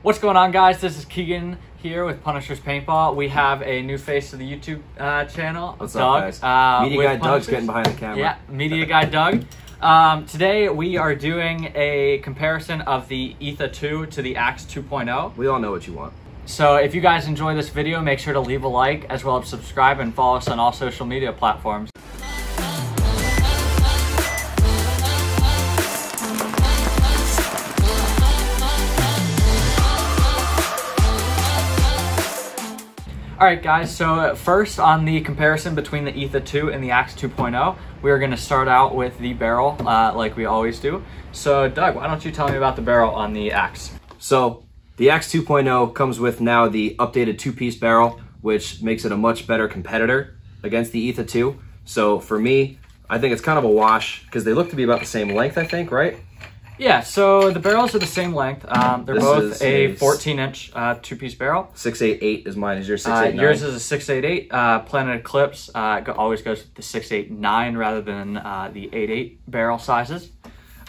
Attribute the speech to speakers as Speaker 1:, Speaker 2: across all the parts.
Speaker 1: What's going on, guys? This is Keegan here with Punishers Paintball. We have a new face to the YouTube channel.
Speaker 2: What's
Speaker 1: Doug,
Speaker 2: up, guys? Media guy
Speaker 1: Punishers.
Speaker 2: Doug's getting behind the camera.
Speaker 1: Yeah, media guy Doug. Today we are doing a comparison of the Etha 2 to the Axe 2.0.
Speaker 2: We all know what you want.
Speaker 1: So if you guys enjoy this video, make sure to leave a like as well as subscribe and follow us on all social media platforms. Alright guys, so first on the comparison between the Etha 2 and the Axe 2.0, we are going to start out with the barrel like we always do. So Doug, why don't you tell me about the barrel on the Axe?
Speaker 2: So the Axe 2.0 comes with now the updated two-piece barrel, which makes it a much better competitor against the Etha 2. So for me, I think it's kind of a wash because they look to be about the same length, I think, right?
Speaker 1: Yeah, so the barrels are the same length. They're both a 14-inch two-piece barrel.
Speaker 2: 688 is mine. Is yours 689?
Speaker 1: Yours is a 688. Planet Eclipse always goes with the 689 rather than the 88 barrel sizes.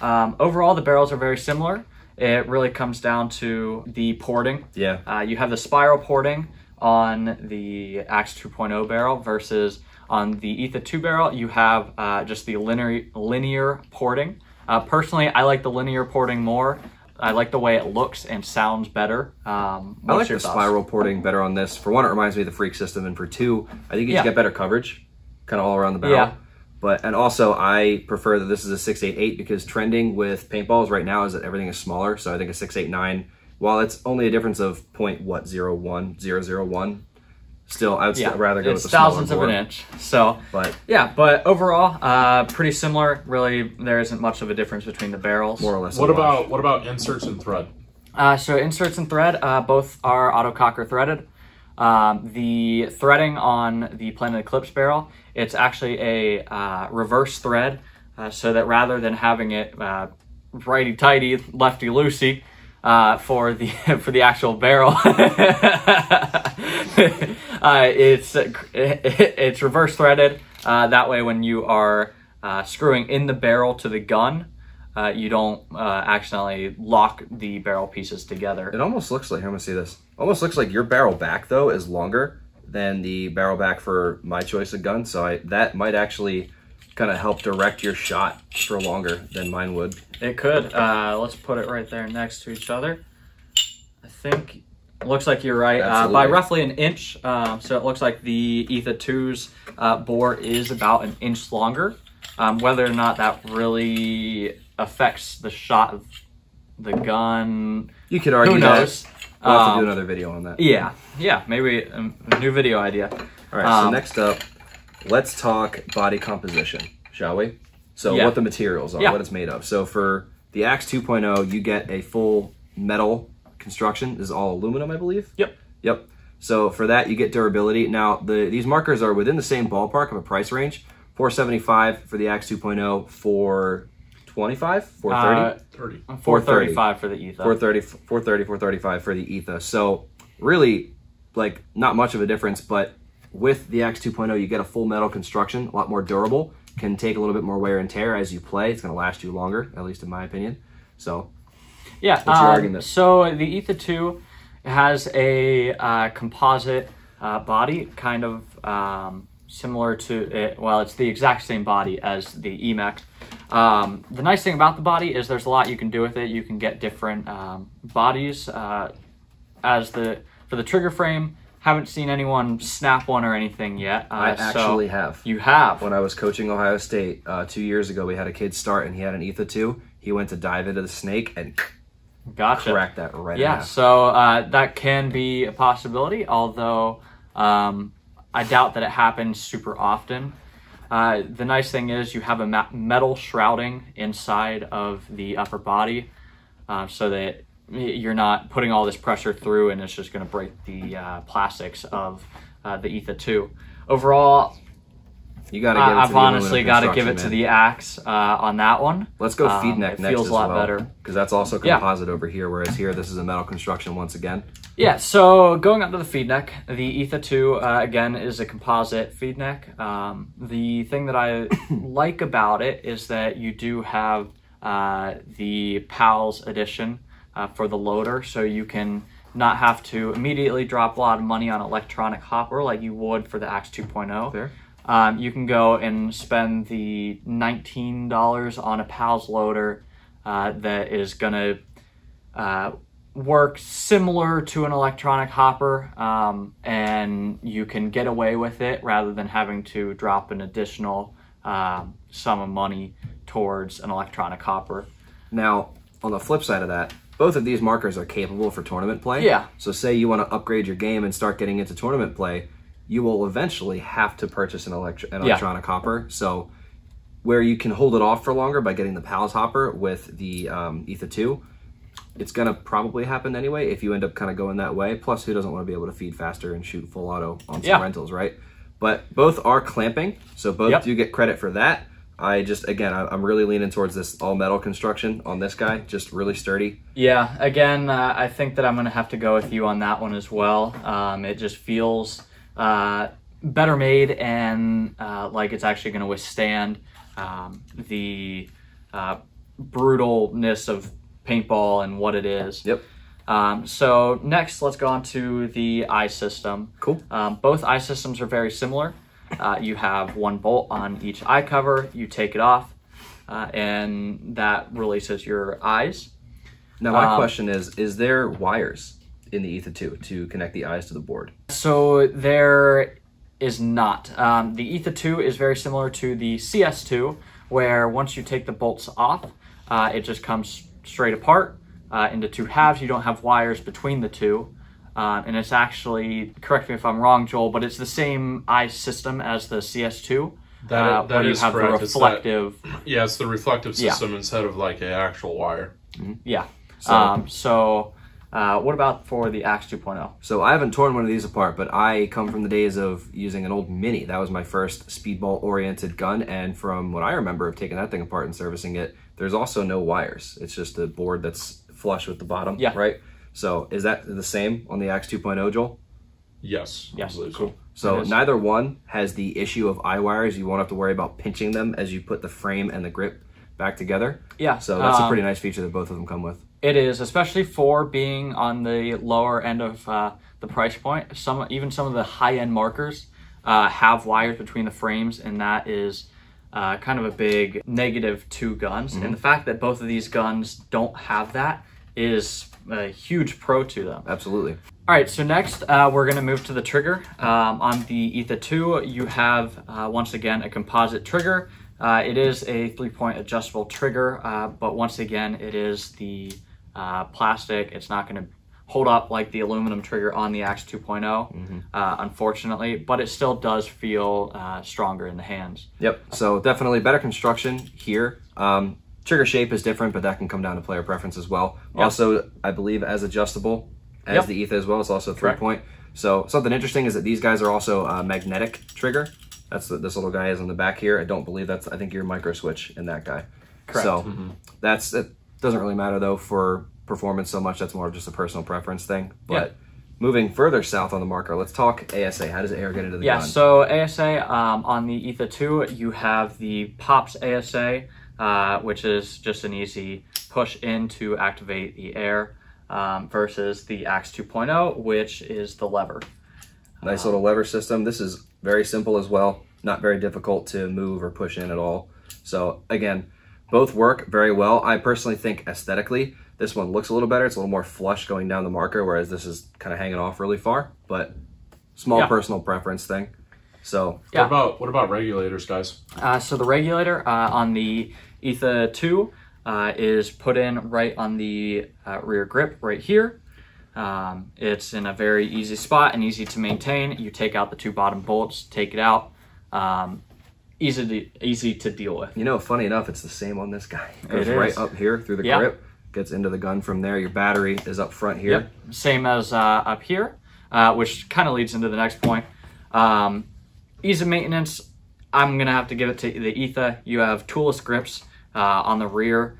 Speaker 1: Overall, the barrels are very similar. It really comes down to the porting.
Speaker 2: Yeah.
Speaker 1: You have the spiral porting on the Axe 2.0 barrel versus on the Etha 2 barrel, you have just the linear porting. Personally, I like the linear porting more. I like the way it looks and sounds better.
Speaker 2: I like the spiral porting better on this. For one, it reminds me of the Freak system, and for two, I think you just get better coverage, kind of all around the barrel. Yeah. And also, I prefer that this is a 688 because trending with paintballs right now is that everything is smaller. So I think a 689, while it's only a difference of 0.001, still, I would still rather go with the smaller
Speaker 1: thousandths of an inch. So, but overall, pretty similar. Really, there isn't much of a difference between the barrels.
Speaker 2: More or less.
Speaker 3: What about inserts and thread?
Speaker 1: So inserts and thread, both are auto-cocker threaded. The threading on the Planet Eclipse barrel, it's actually a reverse thread, so that rather than having it righty-tighty, lefty-loosey, for the actual barrel, it's reverse threaded. That way, when you are screwing in the barrel to the gun, you don't accidentally lock the barrel pieces together.
Speaker 2: It almost looks like, I'm gonna see this. Almost looks like your barrel back though is longer than the barrel back for my choice of gun. So that might actually kind of help direct your shot for longer than mine would.
Speaker 1: It could. Let's put it right there next to each other. I think it looks like you're right. By roughly an inch. So it looks like the Etha 2's bore is about an inch longer. Whether or not that really affects the shot of the gun,
Speaker 2: you could argue. Who
Speaker 1: knows?
Speaker 2: We'll have to do another video on that.
Speaker 1: Yeah, maybe a new video idea.
Speaker 2: All right, so next up, let's talk body composition, shall we? So what the materials are, what it's made of. So for the Axe 2.0, you get a full metal construction. This is all aluminum, I believe? Yep. So for that, you get durability. Now, these markers are within the same ballpark of a price range. $475 for the Axe 2.0, $425, $430?
Speaker 1: $435 for the Etha.
Speaker 2: $435 for the Etha. So really, like, not much of a difference, but with the Axe 2.0, you get a full metal construction, a lot more durable, can take a little bit more wear and tear as you play. It's going to last you longer, at least in my opinion. So,
Speaker 1: yeah.
Speaker 2: What's your argument?
Speaker 1: So the Etha 2 has a composite body, kind of similar to it. Well, it's the exact same body as the EMAX. The nice thing about the body is there's a lot you can do with it. You can get different bodies. For the trigger frame, haven't seen anyone snap one or anything yet.
Speaker 2: I actually have.
Speaker 1: You have?
Speaker 2: When I was coaching Ohio State 2 years ago, we had a kid start and he had an Etha 2. He went to dive into the snake and cracked that right in half.
Speaker 1: So that can be a possibility, although I doubt that it happens super often. The nice thing is you have a metal shrouding inside of the upper body, so that you're not putting all this pressure through and it's just going to break the plastics of the Etha 2. Overall, I've honestly got to give it to the Axe on that one.
Speaker 2: Let's go feed neck next
Speaker 1: feels
Speaker 2: as
Speaker 1: a lot
Speaker 2: well,
Speaker 1: better
Speaker 2: because that's also composite over here, whereas here this is a metal construction once again.
Speaker 1: Yeah, so going up to the feed neck, the Etha 2 again is a composite feed neck. The thing that I like about it is that you do have the PALS edition for the loader, so you can not have to immediately drop a lot of money on electronic hopper like you would for the Axe 2.0.
Speaker 2: Fair.
Speaker 1: You can go and spend the $19 on a PALS loader that is going to work similar to an electronic hopper, and you can get away with it rather than having to drop an additional sum of money towards an electronic hopper.
Speaker 2: Now, on the flip side of that, both of these markers are capable for tournament play.
Speaker 1: Yeah.
Speaker 2: So say you want to upgrade your game and start getting into tournament play, you will eventually have to purchase an electronic hopper. So where you can hold it off for longer by getting the PALS hopper with the Etha 2, it's going to probably happen anyway if you end up kind of going that way. Plus, who doesn't want to be able to feed faster and shoot full auto on some rentals, right? But both are clamping, so both do get credit for that. I'm really leaning towards this all metal construction on this guy, just really sturdy.
Speaker 1: Yeah, again, I think that I'm going to have to go with you on that one as well. It just feels better made and like it's actually going to withstand the brutalness of paintball and what it is.
Speaker 2: Yep.
Speaker 1: So next, let's go on to the eye system.
Speaker 2: Cool.
Speaker 1: Both eye systems are very similar. You have one bolt on each eye cover, you take it off, and that releases your eyes.
Speaker 2: Now my question is there wires in the Etha 2 to connect the eyes to the board?
Speaker 1: So there is not. The Etha 2 is very similar to the CS2, where once you take the bolts off, it just comes straight apart into two halves. You don't have wires between the two. And it's actually, correct me if I'm wrong, Joel, but it's the same eye system as the CS2.
Speaker 3: That
Speaker 1: where
Speaker 3: is
Speaker 1: you have
Speaker 3: correct.
Speaker 1: the reflective.
Speaker 3: It's the reflective system instead of like an actual wire.
Speaker 1: Mm-hmm. Yeah. So what about for the Axe 2.0?
Speaker 2: So I haven't torn one of these apart, but I come from the days of using an old Mini. That was my first speedball-oriented gun, and from what I remember of taking that thing apart and servicing it, there's also no wires. It's just a board that's flush with the bottom, right? So is that the same on the Axe 2.0, Joel?
Speaker 3: Yes.
Speaker 1: Yes.
Speaker 3: Cool.
Speaker 2: So neither one has the issue of eye wires. You won't have to worry about pinching them as you put the frame and the grip back together.
Speaker 1: Yeah.
Speaker 2: So that's a pretty nice feature that both of them come with.
Speaker 1: It is, especially for being on the lower end of the price point. Even some of the high-end markers have wires between the frames, and that is kind of a big negative to guns. And the fact that both of these guns don't have that is a huge pro to them.
Speaker 2: Absolutely.
Speaker 1: All right, so next we're going to move to the trigger. On the Etha 2, you have, once again, a composite trigger. It is a 3-point adjustable trigger, but once again, it is the plastic. It's not going to hold up like the aluminum trigger on the Axe 2.0, unfortunately, but it still does feel stronger in the hands.
Speaker 2: Yep, so definitely better construction here. Trigger shape is different, but that can come down to player preference as well. Yep. Also, I believe as adjustable as the Etha as well. It's also 3-point. So something interesting is that these guys are also a magnetic trigger. That's what this little guy is on the back here. I don't believe that's, I think you're micro switch in that guy.
Speaker 1: Correct.
Speaker 2: So it doesn't really matter though for performance so much. That's more of just a personal preference thing. But moving further south on the marker, let's talk ASA. How does air get into the gun?
Speaker 1: So ASA, on the Etha 2, you have the Pops ASA, which is just an easy push in to activate the air, versus the Axe 2.0, which is the lever.
Speaker 2: Nice little lever system. This is very simple as well. Not very difficult to move or push in at all. So again, both work very well. I personally think aesthetically, this one looks a little better. It's a little more flush going down the marker, whereas this is kind of hanging off really far, but small personal preference thing. So
Speaker 3: what about regulators, guys?
Speaker 1: So the regulator on the Etha 2 is put in right on the rear grip right here. It's in a very easy spot and easy to maintain. You take out the two bottom bolts, take it out. Easy to deal with.
Speaker 2: You know, funny enough, it's the same on this guy. It goes right up here through the grip, gets into the gun from there. Your battery is up front here.
Speaker 1: Yep. Same as up here, which kind of leads into the next point. Ease of maintenance, I'm going to have to give it to the Etha. You have toolless grips on the rear.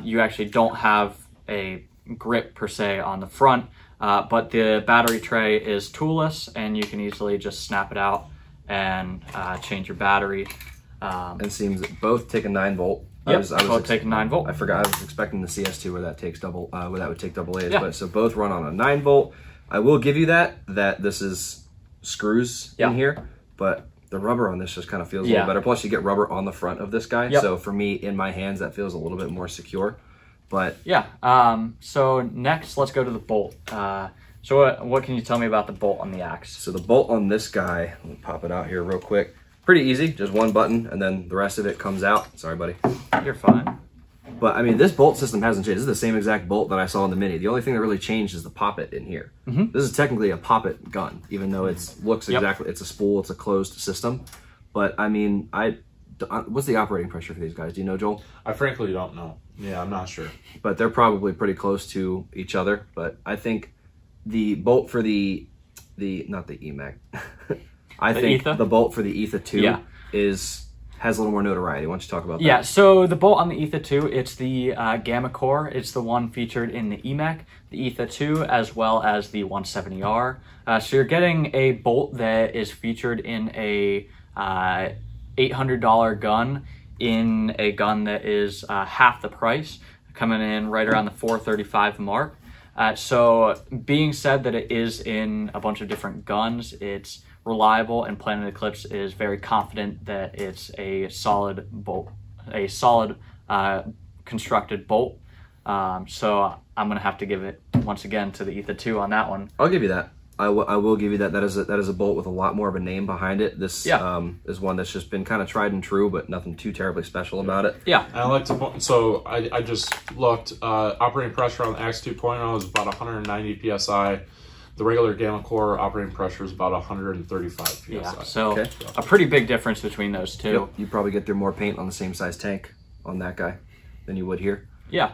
Speaker 1: You actually don't have a grip per se on the front, but the battery tray is toolless and you can easily just snap it out and change your battery.
Speaker 2: And seems that both take a 9-volt
Speaker 1: Yep, so it'll take 9 volt.
Speaker 2: I forgot, I was expecting the CS2 where that takes where that would take double A's, but so both run on a 9 volt. I will give you that this is screws in here, but the rubber on this just kind of feels a little better. Plus you get rubber on the front of this guy. So for me, in my hands, that feels a little bit more secure. But
Speaker 1: so next let's go to the bolt. So what can you tell me about the bolt on the axe?
Speaker 2: So the bolt on this guy, let me pop it out here real quick. Pretty easy, just one button and then the rest of it comes out. Sorry, buddy.
Speaker 1: You're fine.
Speaker 2: But I mean, this bolt system hasn't changed. This is the same exact bolt that I saw in the Mini. The only thing that really changed is the poppet in here. This is technically a poppet gun, even though it looks exactly, it's a spool, it's a closed system. But I mean, what's the operating pressure for these guys? Do you know, Joel?
Speaker 3: I frankly don't know. Yeah, I'm not sure.
Speaker 2: But they're probably pretty close to each other. But I think the bolt for not the EMAC. I think
Speaker 1: Etha?
Speaker 2: The bolt for the Etha 2 has a little more notoriety. Why don't you talk about that?
Speaker 1: Yeah, so the bolt on the Etha 2, it's the Gamma Core. It's the one featured in the EMAC, the Etha 2, as well as the 170R. So you're getting a bolt that is featured in a $800 gun, in a gun that is half the price, coming in right around the $435 mark. So being said that it is in a bunch of different guns, it's reliable, and Planet Eclipse is very confident that it's a solid bolt, a solid constructed bolt. So I'm gonna have to give it once again to the Etha 2 on that one.
Speaker 2: I'll give you that. I will give you that. That is a bolt with a lot more of a name behind it. This is one that's just been kind of tried and true, but nothing too terribly special about it.
Speaker 1: Yeah.
Speaker 3: And I like to point, so I just looked, operating pressure on the Axe 2.0 is about 190 PSI. The regular Gamma Core operating pressure is about 135 PSI.
Speaker 1: Yeah, so a pretty big difference between those two.
Speaker 2: Yep. You probably get through more paint on the same size tank on that guy than you would here.
Speaker 1: Yeah.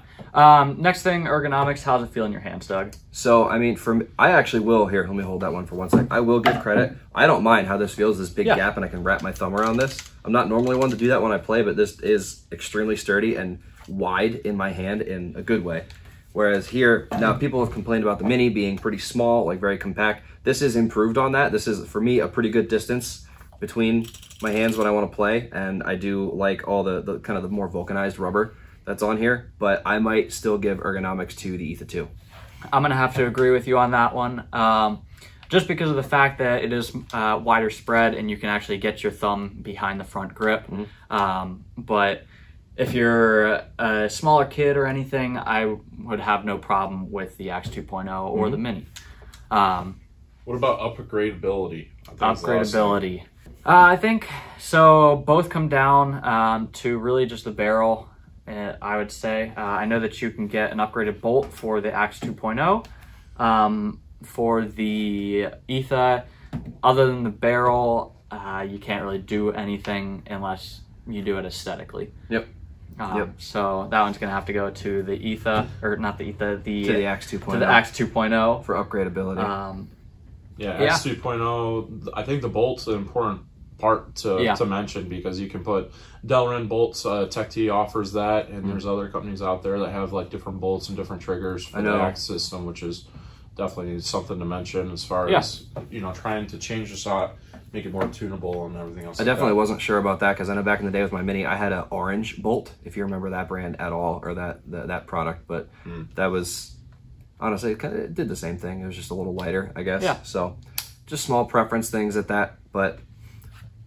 Speaker 1: Next thing, ergonomics. How's it feel in your hands, Doug?
Speaker 2: So, I mean, I actually will, here, let me hold that one for 1 second. I will give credit. I don't mind how this feels, this big gap, and I can wrap my thumb around this. I'm not normally one to do that when I play, but this is extremely sturdy and wide in my hand in a good way. Whereas here, now people have complained about the Mini being pretty small, like very compact. This is improved on that. This is, for me, a pretty good distance between my hands when I want to play, and I do like all the kind of the more vulcanized rubber that's on here, but I might still give ergonomics to the Etha 2.
Speaker 1: I'm gonna have to agree with you on that one, just because of the fact that it is wider spread and you can actually get your thumb behind the front grip. But if you're a smaller kid or anything, I would have no problem with the Axe 2.0 or the Mini.
Speaker 3: What about upgradability?
Speaker 1: Upgradability. I think, so both come down to really just the barrel, I would say. I know that you can get an upgraded bolt for the Axe 2.0. For the Etha, other than the barrel, you can't really do anything unless you do it aesthetically.
Speaker 2: Yep.
Speaker 1: So that one's gonna have to go to the Etha, or not the Etha,
Speaker 2: to the Axe 2.0.
Speaker 1: To the Axe 2.0
Speaker 2: for upgradability.
Speaker 3: Axe 2.0. I think the bolt's an important part to mention, because you can put Delrin bolts. Tech T offers that, and there's other companies out there that have like different bolts and different triggers for the Axe system, which is definitely something to mention as far as trying to change the shot, make it more tunable and everything else.
Speaker 2: I definitely wasn't sure about that, because I know back in the day with my Mini, I had an orange bolt, if you remember that brand at all, or that product, but that was, honestly, it did the same thing. It was just a little lighter, I guess.
Speaker 1: Yeah.
Speaker 2: So just small preference things at that, but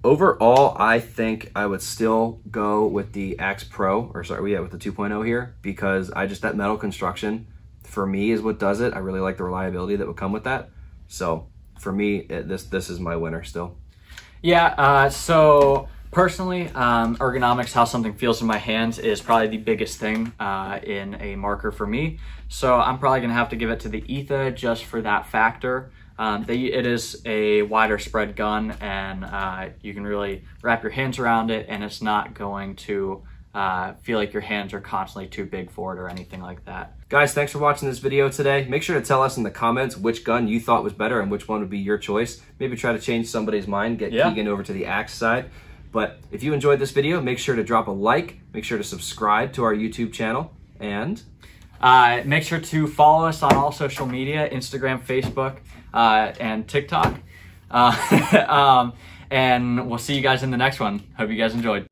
Speaker 2: overall, I think I would still go with the Axe Pro, with the 2.0 here, because that metal construction, for me, is what does it. I really like the reliability that would come with that. So for me, this is my winner still. Yeah,
Speaker 1: so personally, ergonomics, how something feels in my hands, is probably the biggest thing in a marker for me. So I'm probably gonna have to give it to the Etha just for that factor. It is a wider spread gun, and you can really wrap your hands around it, and it's not going to feel like your hands are constantly too big for it or anything like that.
Speaker 2: Guys, thanks for watching this video today. Make sure to tell us in the comments which gun you thought was better and which one would be your choice. Maybe try to change somebody's mind, get Keegan over to the Axe side. But if you enjoyed this video, make sure to drop a like, make sure to subscribe to our YouTube channel, and
Speaker 1: make sure to follow us on all social media, Instagram, Facebook, and TikTok. And we'll see you guys in the next one. Hope you guys enjoyed.